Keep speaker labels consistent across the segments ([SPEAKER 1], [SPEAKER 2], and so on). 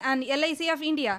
[SPEAKER 1] and LIC of India.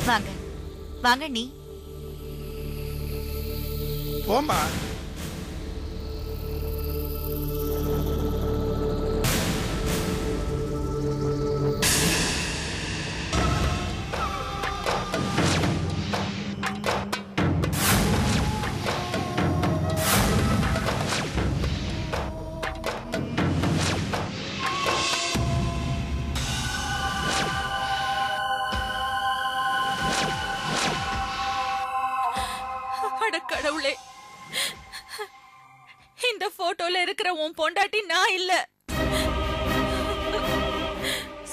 [SPEAKER 2] வாங்க வாங்க நீ
[SPEAKER 3] போமா.
[SPEAKER 2] கடவுளே, இந்த போட்டோல இருக்கிற உன் பொண்டாட்டி நான் இல்ல.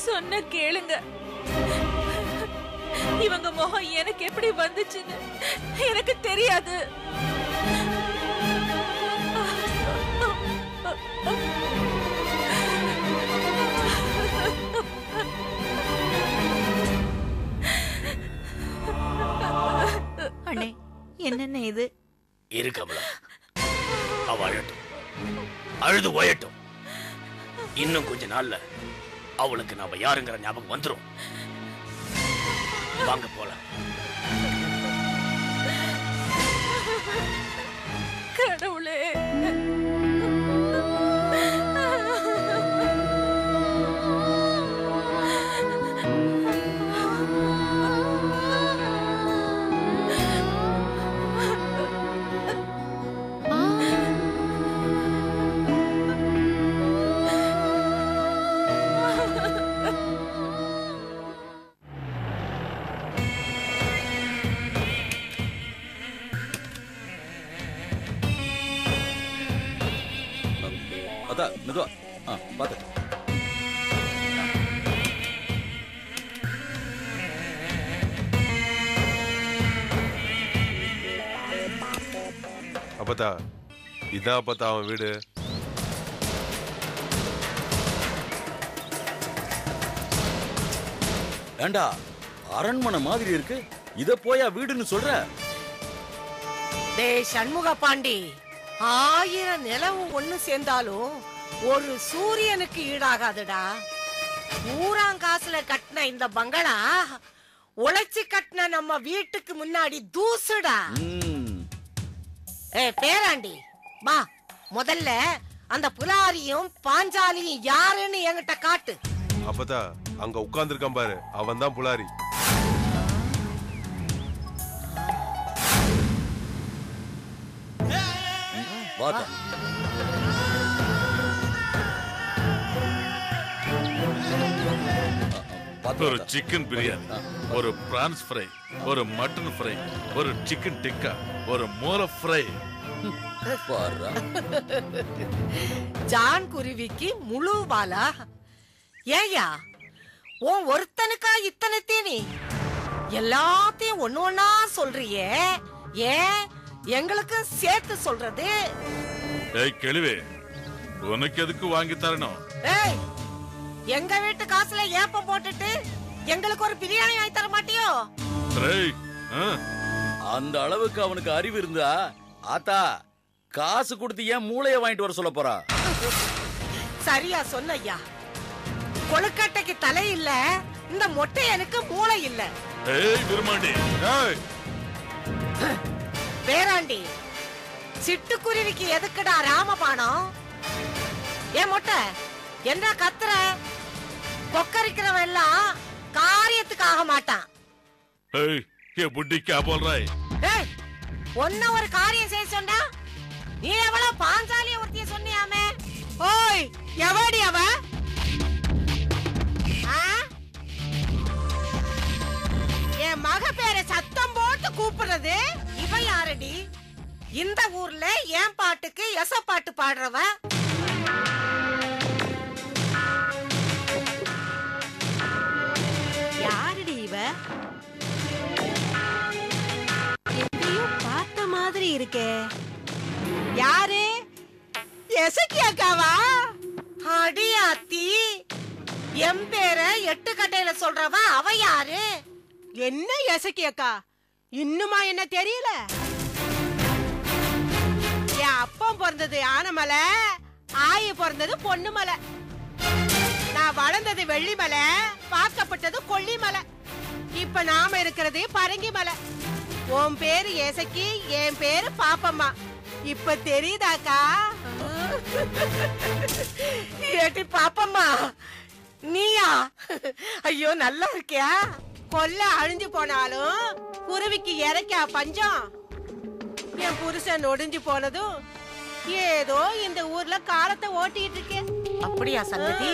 [SPEAKER 2] சொன்ன கேளுங்க. இவங்க முகம் எனக்கு எப்படி வந்துச்சுன்னு எனக்கு தெரியாது. அண்ணே, என்னென்ன இது?
[SPEAKER 4] இரு கமலா, அவ அழட்டும், அழுது ஓயட்டும். இன்னும் கொஞ்ச நாள்ல அவளுக்கு நாம யாருங்கிற ஞாபகம் வந்துரும். வாங்க போலாம்.
[SPEAKER 2] கடவுளே,
[SPEAKER 1] அத்தா மெதுவா பாத்து.
[SPEAKER 3] அப்பத்தா இதான் அப்பத்தா அவன் வீடு.
[SPEAKER 1] ஏண்டா அரண்மனை மாதிரி இருக்கு, இத போயா வீடுன்னு சொல்ற?
[SPEAKER 5] டேய் சண்முக பாண்டி, 1000 நிலவு ஒண்ணு சேர்ந்தாலும் ஒரு சூரியனுக்கு ஈடாகாதுடா. ஊராங்காசுல கட்டின இந்த பங்களா உழைச்சு கட்டின நம்ம வீட்டுக்கு முன்னாடி தூசுடா. பேராண்டி வா, முதல்ல அந்த புலாரியும் பாஞ்சாலியும் யாருன்னு என்கிட்ட காட்டு.
[SPEAKER 3] அப்பத்தா அங்க உட்கார்ந்துருக்கான் பாரு, அவன் தான் புலாரி.
[SPEAKER 6] ஒரு சிக்கன் பிரியாணி, ஒரு பிரான்ஸ் ஃப்ரை, ஒரு மட்டன் ஃப்ரை, ஒரு சிக்கன் டிக்கா, ஒரு மோர ஃப்ரை.
[SPEAKER 5] ஜான் குருவிக்கு முழு பாலா? ஏயா உன் ஒருத்தனுக்கா இத்தனை தீனி? எல்லாத்தையும் ஒண்ணு ஒண்ணா சொல்றியே, ஏன் எங்களுக்கு சேர்த்து சொல்றது?
[SPEAKER 6] ஏய் கிழவே, உனக்கு எதுக்கு வாங்கி தரணும்?
[SPEAKER 5] ஏய், எங்க வீட்டு காசுல ஏப்பம் போட்டுட்டு எங்களுக்கு ஒரு பிரியாணி வாங்கி தர மாட்டியோ?
[SPEAKER 1] அந்த அளவுக்கு அவனுக்கு அறிவு இருந்தா ஆத்தா காசு கொடுத்து ஏன் மூளைய வாங்கிட்டு வர சொல்ல போறா?
[SPEAKER 5] சரியா சொன்ன ஐயா. கொழுக்கட்டைக்கு தலை இல்ல, இந்த மொட்டை எனக்கு மூளை இல்ல.
[SPEAKER 6] ஏய் விருமாண்டி,
[SPEAKER 5] பேராண்டி, சிட்டுக்குருவிக்கு எதுக்குடா ராமபானம்? ஏன் மொட்டை என்ன கத்துற? கொக்கரிக்கிறவன் எல்லாம் காரியத்துக்கு ஆக மாட்டான்.
[SPEAKER 6] ஏய் ये बुड्ढी क्या बोल रहा है?
[SPEAKER 5] ஏய், ஒன்ன ஒரு காரியம் செய்ய சொன்னா நீ எவ்வளவு பாஞ்சாலிய ஒருத்திய சொன்னியாமே? ஓய், எவடி அவ? என் மக பேரை சத்தம் போட்டு கூப்பிடுறது இவ யாரடி? இந்த ஊர்ல என் பாட்டுக்கு எச பாட்டு பாடுறவ.
[SPEAKER 2] யாரடி இவ? எங்கேயும் பார்த்த மாதிரி இருக்கே. யாரு? எசக்கி அக்காவா?
[SPEAKER 5] அடியாத்தி, என் பேரை 8 கட்டையில சொல்றவ அவ யாரு?
[SPEAKER 2] என்ன எசக்கி அக்கா, இன்னுமா என்ன தெரியல? என் அப்பன் பிறந்தது ஆனமலை, ஆயி பிறந்தது பொண்ணுமலை, நான் வளர்ந்தது வெள்ளிமலை, பார்க்கப்பட்டது கொல்லிமலை, இப்ப நாம இருக்கிறது பரங்கிமலை. உன் பேரு ஏசக்கி, என் பேரு பாப்பம்மா. இப்ப தெரியுதாக்கா?
[SPEAKER 5] ஏட்டி பாப்பம்மா, நீயா? ஐயோ, நல்லா இருக்கியா?
[SPEAKER 2] கொல்ல அழிஞ்சு போனாலும் குருவிக்கு இறக்கா பஞ்சம். என் புருஷன் ஒடிஞ்சு போனதும் ஏதோ இந்த ஊர்ல காலத்தை ஓட்டிட்டு இருக்கேன்.
[SPEAKER 5] அப்படியா சங்கதி?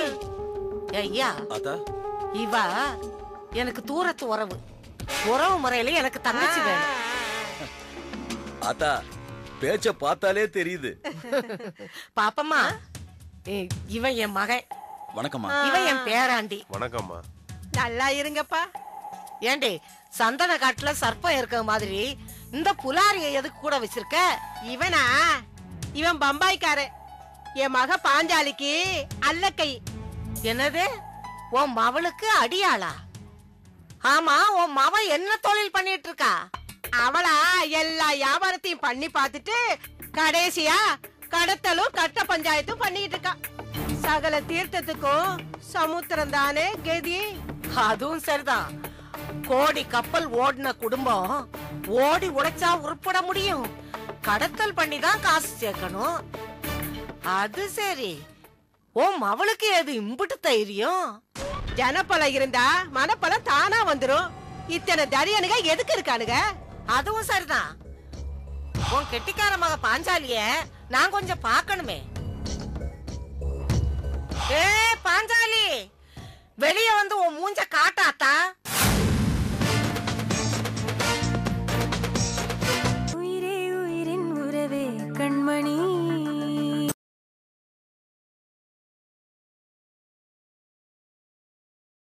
[SPEAKER 5] ஐயா, இவ எனக்கு தூரத்து உறவு. உறவு முறையில எனக்கு தங்கச்சி வேணும்.
[SPEAKER 1] ஆத்தா பேச்ச பார்த்தாலே தெரியுது.
[SPEAKER 5] பாப்பம்மா, இவன் என் மகன்.
[SPEAKER 1] வணக்கம்மா.
[SPEAKER 5] இவன் என் பேராண்டி.
[SPEAKER 3] வணக்கம்மா.
[SPEAKER 2] நல்லா இருங்கப்பா.
[SPEAKER 5] ஏண்டி, சந்தன காட்டுல சர்ப்பம் இருக்க மாதிரி இந்த புலாரிய எதுக்கு கூட வச்சிருக்க?
[SPEAKER 2] இவனா? இவன் பம்பாய்க்காரன். என் மக பாஞ்சாலிக்கு அல்லக்கை.
[SPEAKER 5] என்னது? உன் மவளுக்கு அடியாளா? ஆமா, உன் மவ என்ன தொழில் பண்ணிட்டு இருக்கா?
[SPEAKER 2] அவளா எல்லா வியாபாரத்தையும் பண்ணி பார்த்துட்டு கடைசியா கடத்தலும் கட்ட பஞ்சாயத்தும் பண்ணிட்டு இருக்கா. சகல தீர்த்தத்துக்கும் சமுத்திரம் தானே கதி.
[SPEAKER 5] அதுவும் சரிதான். கோடி கப்பல் ஓடின குடும்பம் ஓடி உடைச்சா உருப்பட முடியும். கடத்தல் பண்ணி தான் காசு சேர்க்கணும். அது சரி, உன் மவளுக்கு எது இம்புட்டு தைரியம்?
[SPEAKER 2] ஜனப்பலம் இருந்தா மனப்பலம் தானா வந்துரும். இத்தனை தரியனுங்க எதுக்கு இருக்கானுங்க?
[SPEAKER 5] அதுவும் சரிதான். உன் கெட்டிக்கார மக பாஞ்சாலிய நான் கொஞ்சம் பார்க்கணுமே. ஏ பாஞ்சாலி, வெளிய வந்து உன் மூஞ்ச காட்டாத்தா.